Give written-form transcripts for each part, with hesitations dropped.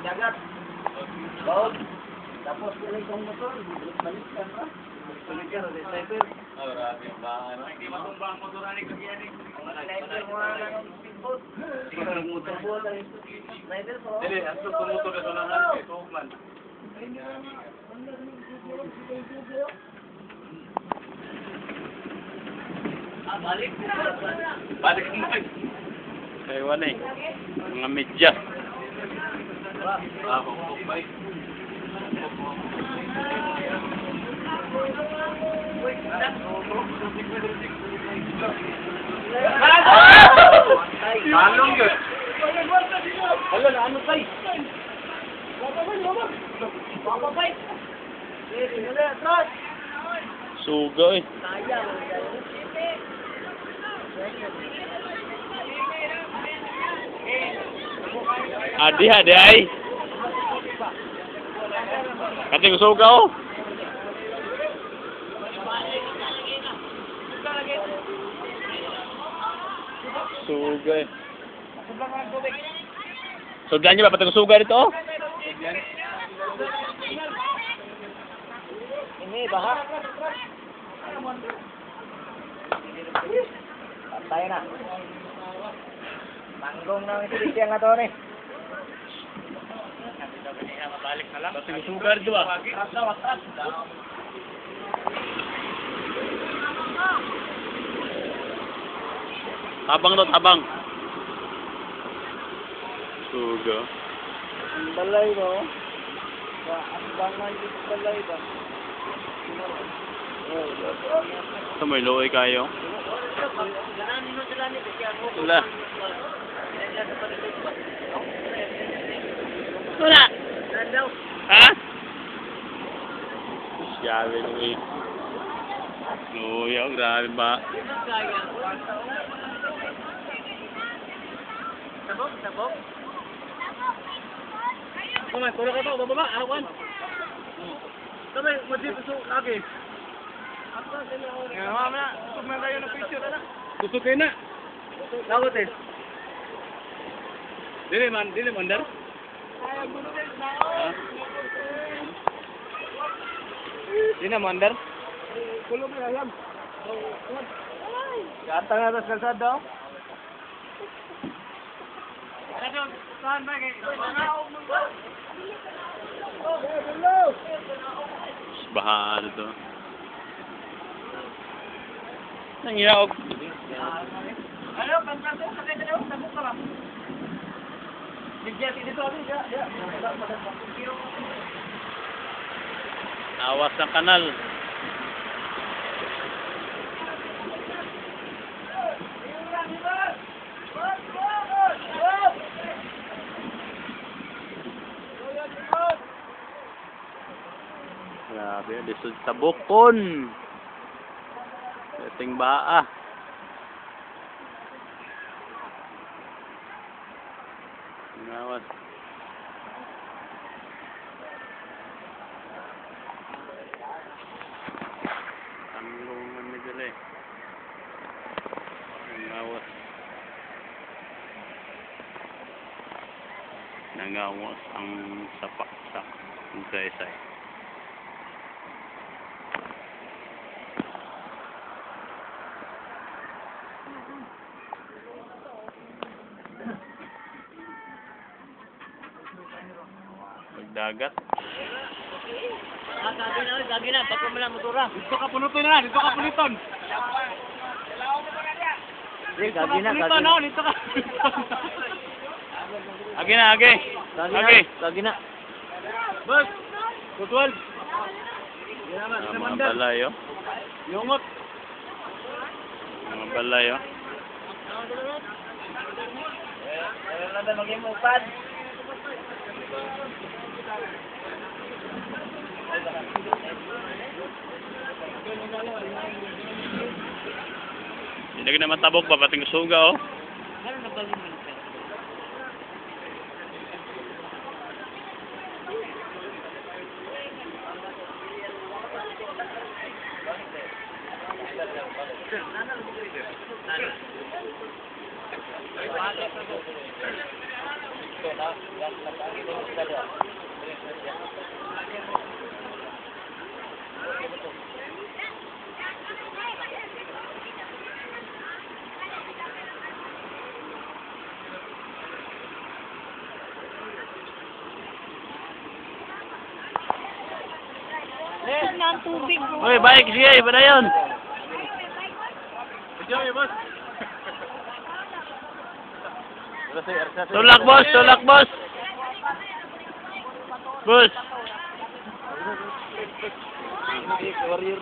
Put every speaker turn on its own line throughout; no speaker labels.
dagat. Baon. Tapos nila itong motor, balik ka na. Balik ka, sniper.
Grabe ba? Hindi matumba ang motor ni Kagian eh.
Sniper mo na lang ang pinbot. Sige ka nagmotor po. Sniper po.
Dili, ato ko motor na tulangan. Ito man.
Balik.
Balik mo eh. Ewan eh. Mga medyas. Kumpay. Talong yun.
Wala na, ano kay? Bababay. Wala, atras.
Suga eh.
Sayang.
Adi ay. Kating suga oh. Suga eh. Sudan niyo ba patang suga dito oh?
Ini bahak. Patay na. Manggong na ito dito nga to ni.
Mabalik na lang. Patang suga dito ah. Tabang daw, tabang. Suga.
Balay no. Ang bangan dito balay ba?
Sa may looy kayo. Wala. Wala. Ha? Siyabe nung eh. Nuyaw, grabe ba?
Sabog. Kumay, puro ka to, bababa, awan. Kamay, madito so lagi. Nga na, tumay kayo ng picture na.
Tutukin na.
Lawat eh.
Dili man dar.
Di na mandar. Kulo mo alam. Gata nga tas kalsada. Ano, saan ba kay?
Bahan to. Nangyayog.
Ano, pagkato sa kanya daw, sabog ka ba? Bigyan dito ano ya.
Awas ng kanal. Grabe, lisod sa bukon. Dating baa. Ngawas. Tanglungan na dyan eh. Nangawas. Nangawas ang sapak-sak. Ang say-say. Dagat.
Gagi na, bago mo lang motora.
Dito ka punuton na, dito ka punuton.
Gagi na,
Dito ka. Agi na, agi.
Gagi na.
Bus. Tutwal. Mga balay oh.
Yungot.
Mga balay oh.
Meron na ba maging upad?
Hindi ka naman tabok pa, pating suga oh.
Ano na balik mo?
Saan na ang tubig ko?
Uy, bike, sige, ba na yun? Tulak, boss, tulak, boss. Boss.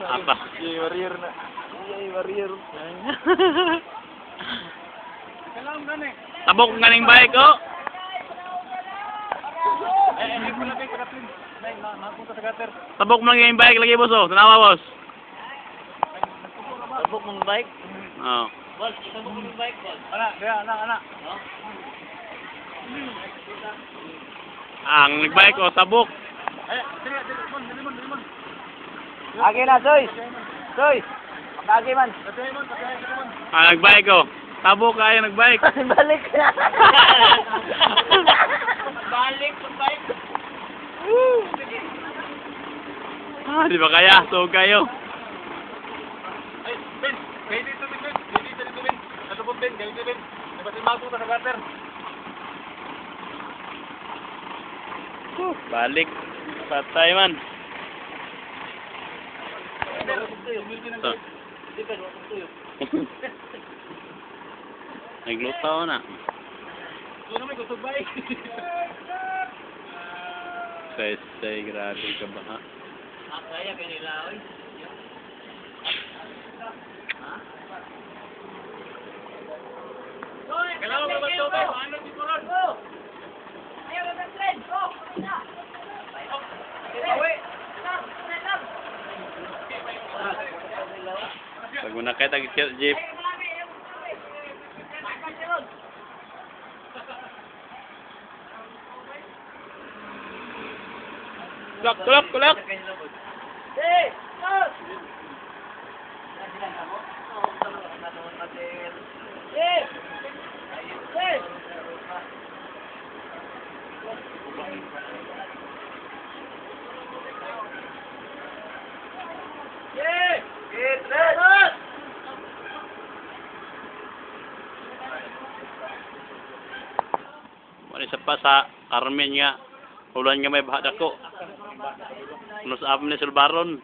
Apa?
Warrior na. Warrior.
Tabok nga ning bike, oh. Tabok mo lang yung bike, lagi, boss, oh. Tanawa, boss.
Tabok mong bike.
Oh.
Boss, tabok mong bike, boss.
Anak.
Ang nagbike, oh, tabok.
Agi na, Soy. Soy. Agi man.
Ang nagbike, oh. Tabok kaya nagbike.
Balik na.
Balik sa bike.
Ah, di ba kaya? So kayo.
Ay, Ben, kayo dito, Ben. Kayo dito, Ben. Natubog, Ben. Kayo dito, Ben. Napasimbang po sa gutter.
Balik. Patay man. So. Naglutaw na.
Ito naman, kusog bike.
Say, grabe ka ba, ha?
Kaya kanila, oy.
Kailangan mo ba ito, Ben? Ano si Kulon?
Ayaw na ng trend. Go! Na!
Pag mo nakita ang jeep. Kulak.
Hey! Go! Hey! Hey! Hey!
Wala isa pa sa Carmen nga. Ulan nga may bahad ako. Ano sa amin ni Silbaron.